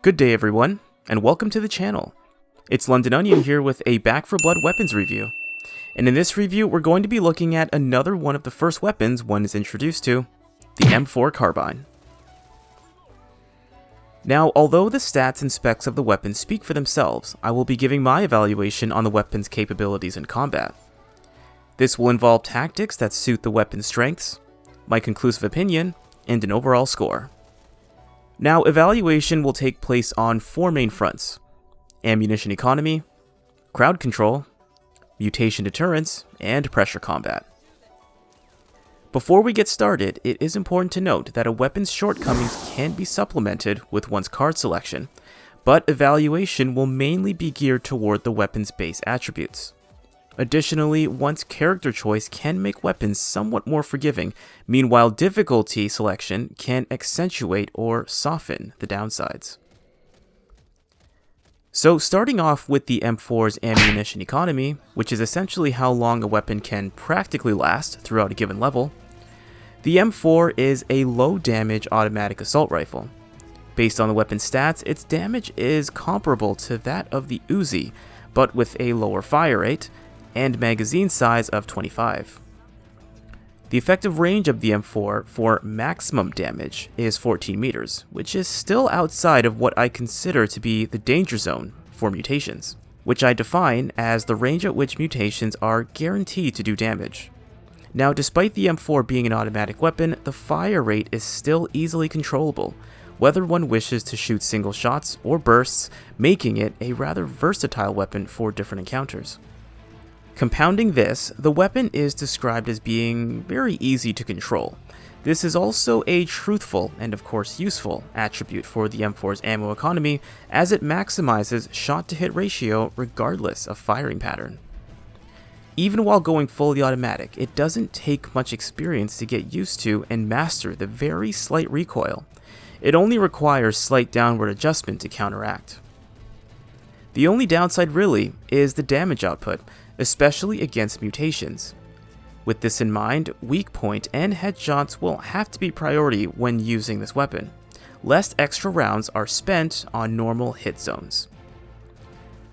Good day everyone, and welcome to the channel. It's Londononion here with a Back 4 Blood weapons review. And in this review, we're going to be looking at another one of the first weapons one is introduced to, the M4 Carbine. Now, although the stats and specs of the weapon speak for themselves, I will be giving my evaluation on the weapon's capabilities in combat. This will involve tactics that suit the weapon's strengths, my conclusive opinion, and an overall score. Now, evaluation will take place on four main fronts: ammunition economy, crowd control, mutation deterrence, and pressure combat. Before we get started, it is important to note that a weapon's shortcomings can be supplemented with one's card selection, but evaluation will mainly be geared toward the weapon's base attributes. Additionally, one's character choice can make weapons somewhat more forgiving, meanwhile difficulty selection can accentuate or soften the downsides. So starting off with the M4's ammunition economy, which is essentially how long a weapon can practically last throughout a given level, the M4 is a low damage automatic assault rifle. Based on the weapon's stats, its damage is comparable to that of the Uzi, but with a lower fire rate and magazine size of 25. The effective range of the M4 for maximum damage is 14 meters, which is still outside of what I consider to be the danger zone for mutations, which I define as the range at which mutations are guaranteed to do damage. Now, despite the M4 being an automatic weapon, the fire rate is still easily controllable, whether one wishes to shoot single shots or bursts, making it a rather versatile weapon for different encounters. Compounding this, the weapon is described as being very easy to control. This is also a truthful and of course useful attribute for the M4's ammo economy, as it maximizes shot-to-hit ratio regardless of firing pattern. Even while going fully automatic, it doesn't take much experience to get used to and master the very slight recoil. It only requires slight downward adjustment to counteract. The only downside really is the damage output, especially against mutations. With this in mind, weak point and headshots will have to be priority when using this weapon, lest extra rounds are spent on normal hit zones.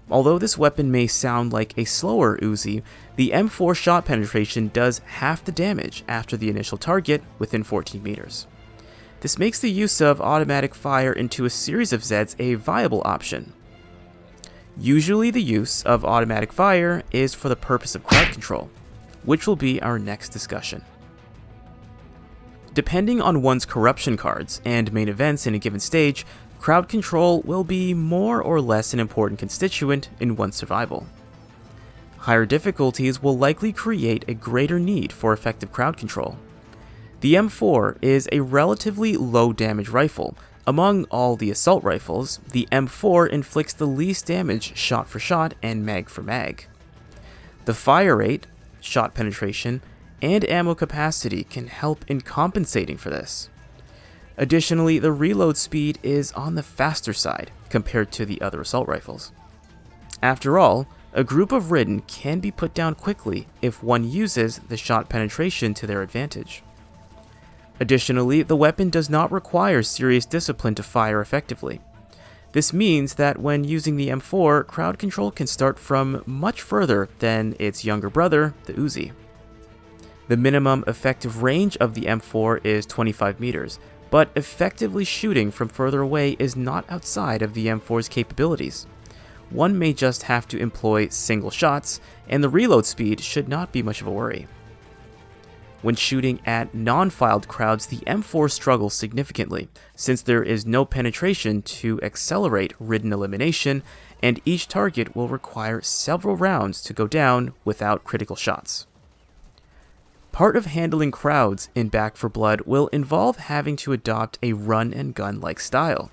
Although this weapon may sound like a slower Uzi, the M4 shot penetration does half the damage after the initial target within 14 meters. This makes the use of automatic fire into a series of Zeds a viable option. Usually the use of automatic fire is for the purpose of crowd control, which will be our next discussion. Depending on one's corruption cards and main events in a given stage, crowd control will be more or less an important constituent in one's survival. Higher difficulties will likely create a greater need for effective crowd control. The M4 is a relatively low damage rifle. Among all the assault rifles, the M4 inflicts the least damage shot for shot and mag for mag. The fire rate, shot penetration, and ammo capacity can help in compensating for this. Additionally, the reload speed is on the faster side compared to the other assault rifles. After all, a group of ridden can be put down quickly if one uses the shot penetration to their advantage. Additionally, the weapon does not require serious discipline to fire effectively. This means that when using the M4, crowd control can start from much further than its younger brother, the Uzi. The minimum effective range of the M4 is 25 meters, but effectively shooting from further away is not outside of the M4's capabilities. One may just have to employ single shots, and the reload speed should not be much of a worry. When shooting at non-filed crowds, the M4 struggles significantly, since there is no penetration to accelerate ridden elimination, and each target will require several rounds to go down without critical shots. Part of handling crowds in Back 4 Blood will involve having to adopt a run-and-gun-like style.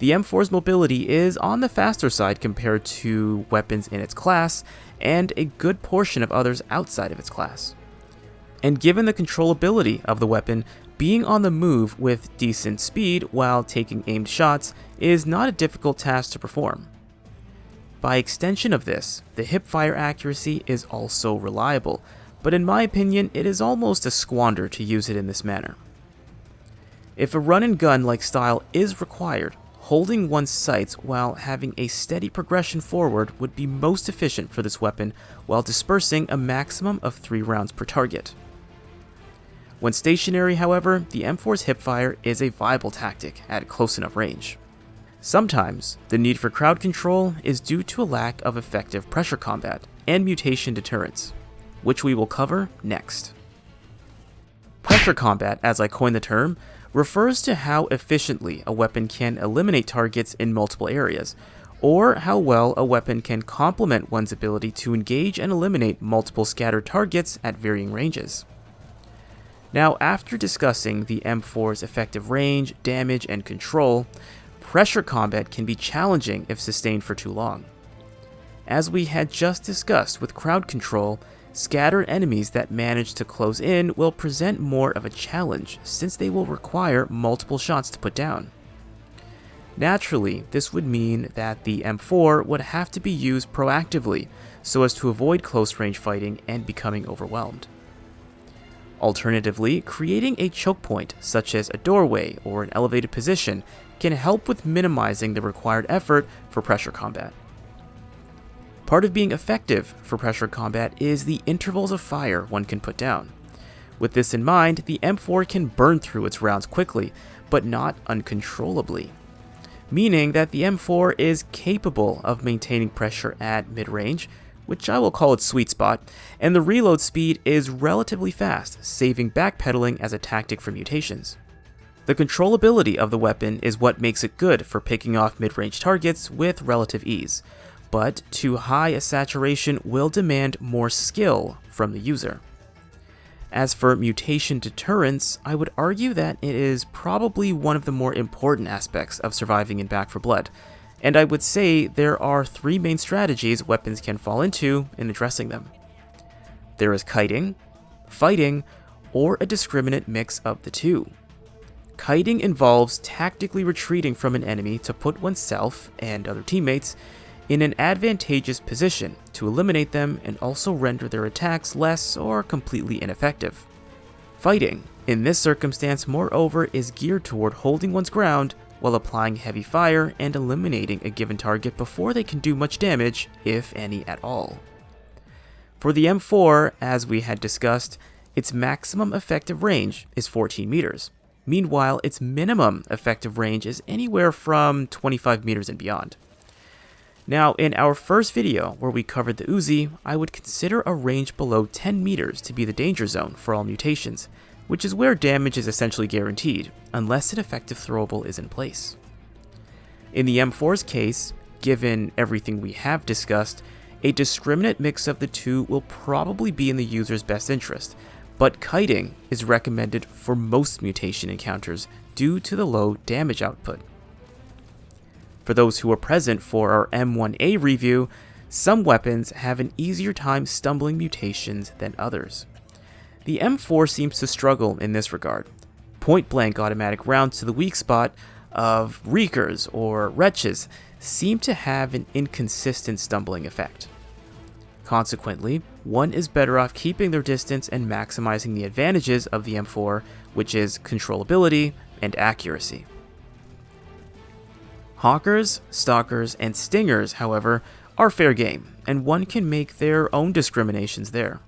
The M4's mobility is on the faster side compared to weapons in its class, and a good portion of others outside of its class. And given the controllability of the weapon, being on the move with decent speed while taking aimed shots is not a difficult task to perform. By extension of this, the hipfire accuracy is also reliable, but in my opinion, it is almost a squander to use it in this manner. If a run and gun like style is required, holding one's sights while having a steady progression forward would be most efficient for this weapon while dispersing a maximum of 3 rounds per target. When stationary, however, the M4's hipfire is a viable tactic at close enough range. Sometimes, the need for crowd control is due to a lack of effective pressure combat and mutation deterrence, which we will cover next. Pressure combat, as I coined the term, refers to how efficiently a weapon can eliminate targets in multiple areas, or how well a weapon can complement one's ability to engage and eliminate multiple scattered targets at varying ranges. Now, after discussing the M4's effective range, damage, and control, pressure combat can be challenging if sustained for too long. As we had just discussed with crowd control, scattered enemies that manage to close in will present more of a challenge since they will require multiple shots to put down. Naturally, this would mean that the M4 would have to be used proactively so as to avoid close range fighting and becoming overwhelmed. Alternatively, creating a choke point, such as a doorway or an elevated position, can help with minimizing the required effort for pressure combat. Part of being effective for pressure combat is the intervals of fire one can put down. With this in mind, the M4 can burn through its rounds quickly, but not uncontrollably, meaning that the M4 is capable of maintaining pressure at mid-range, which I will call its sweet spot, and the reload speed is relatively fast, saving backpedaling as a tactic for mutations. The controllability of the weapon is what makes it good for picking off mid-range targets with relative ease, but too high a saturation will demand more skill from the user. As for mutation deterrence, I would argue that it is probably one of the more important aspects of surviving in Back 4 Blood, and I would say there are 3 main strategies weapons can fall into in addressing them. There is kiting, fighting, or a discriminate mix of the two. Kiting involves tactically retreating from an enemy to put oneself and other teammates in an advantageous position to eliminate them and also render their attacks less or completely ineffective. Fighting, in this circumstance, moreover, is geared toward holding one's ground while applying heavy fire and eliminating a given target before they can do much damage, if any at all. For the M4, as we had discussed, its maximum effective range is 14 meters. Meanwhile, its minimum effective range is anywhere from 25 meters and beyond. Now, in our first video where we covered the Uzi, I would consider a range below 10 meters to be the danger zone for all mutations, which is where damage is essentially guaranteed, unless an effective throwable is in place. In the M4's case, given everything we have discussed, a discriminate mix of the two will probably be in the user's best interest, but kiting is recommended for most mutation encounters due to the low damage output. For those who are present for our M1A review, some weapons have an easier time stumbling mutations than others. The M4 seems to struggle in this regard. Point-blank automatic rounds to the weak spot of Reekers or Wretches seem to have an inconsistent stumbling effect. Consequently, one is better off keeping their distance and maximizing the advantages of the M4, which is controllability and accuracy. Hawkers, Stalkers, and Stingers, however, are fair game, and one can make their own discriminations there.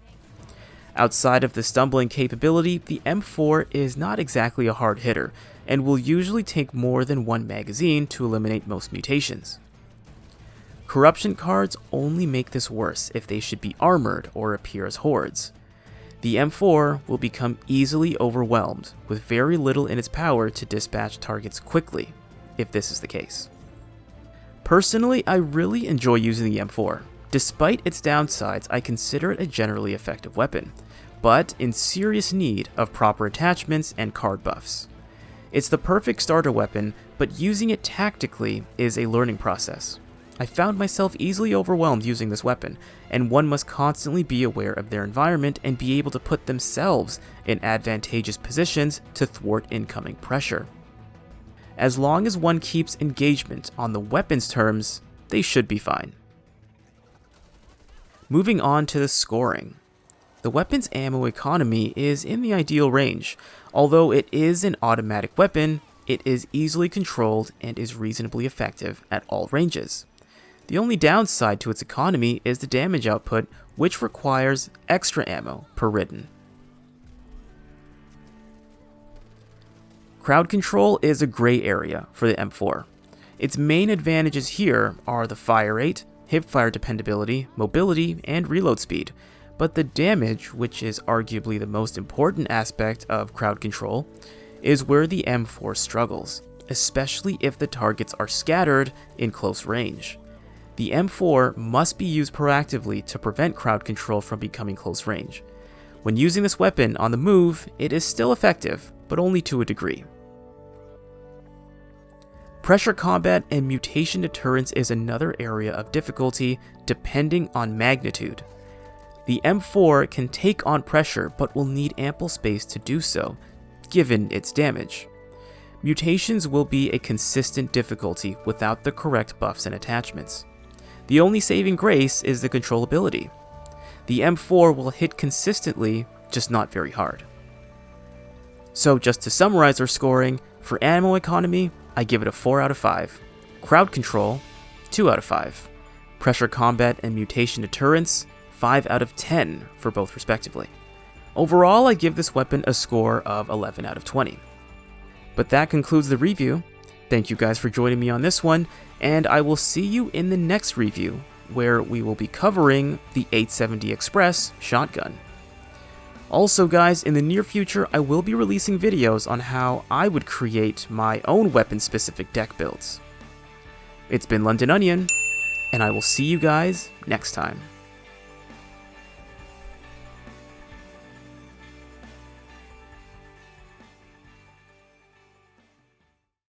Outside of the stumbling capability, the M4 is not exactly a hard hitter, and will usually take more than one magazine to eliminate most mutations. Corruption cards only make this worse if they should be armored or appear as hordes. The M4 will become easily overwhelmed, with very little in its power to dispatch targets quickly, if this is the case. Personally, I really enjoy using the M4. Despite its downsides, I consider it a generally effective weapon, but in serious need of proper attachments and card buffs. It's the perfect starter weapon, but using it tactically is a learning process. I found myself easily overwhelmed using this weapon, and one must constantly be aware of their environment and be able to put themselves in advantageous positions to thwart incoming pressure. As long as one keeps engagement on the weapon's terms, they should be fine. Moving on to the scoring. The weapon's ammo economy is in the ideal range. Although it is an automatic weapon, it is easily controlled and is reasonably effective at all ranges. The only downside to its economy is the damage output, which requires extra ammo per ridden. Crowd control is a gray area for the M4. Its main advantages here are the fire rate, hipfire dependability, mobility, and reload speed, but the damage, which is arguably the most important aspect of crowd control, is where the M4 struggles, especially if the targets are scattered in close range. The M4 must be used proactively to prevent crowd control from becoming close range. When using this weapon on the move, it is still effective, but only to a degree. Pressure combat and mutation deterrence is another area of difficulty depending on magnitude. The M4 can take on pressure but will need ample space to do so, given its damage. Mutations will be a consistent difficulty without the correct buffs and attachments. The only saving grace is the controllability. The M4 will hit consistently, just not very hard. So just to summarize our scoring, for ammo economy, I give it a 4 out of 5. Crowd control, 2 out of 5. Pressure combat and mutation deterrence, 5 out of 10 for both respectively. Overall, I give this weapon a score of 11 out of 20. But that concludes the review. Thank you guys for joining me on this one, and I will see you in the next review, where we will be covering the 870 Express shotgun. Also guys, in the near future, I will be releasing videos on how I would create my own weapon-specific deck builds. It's been Londononion, and I will see you guys next time.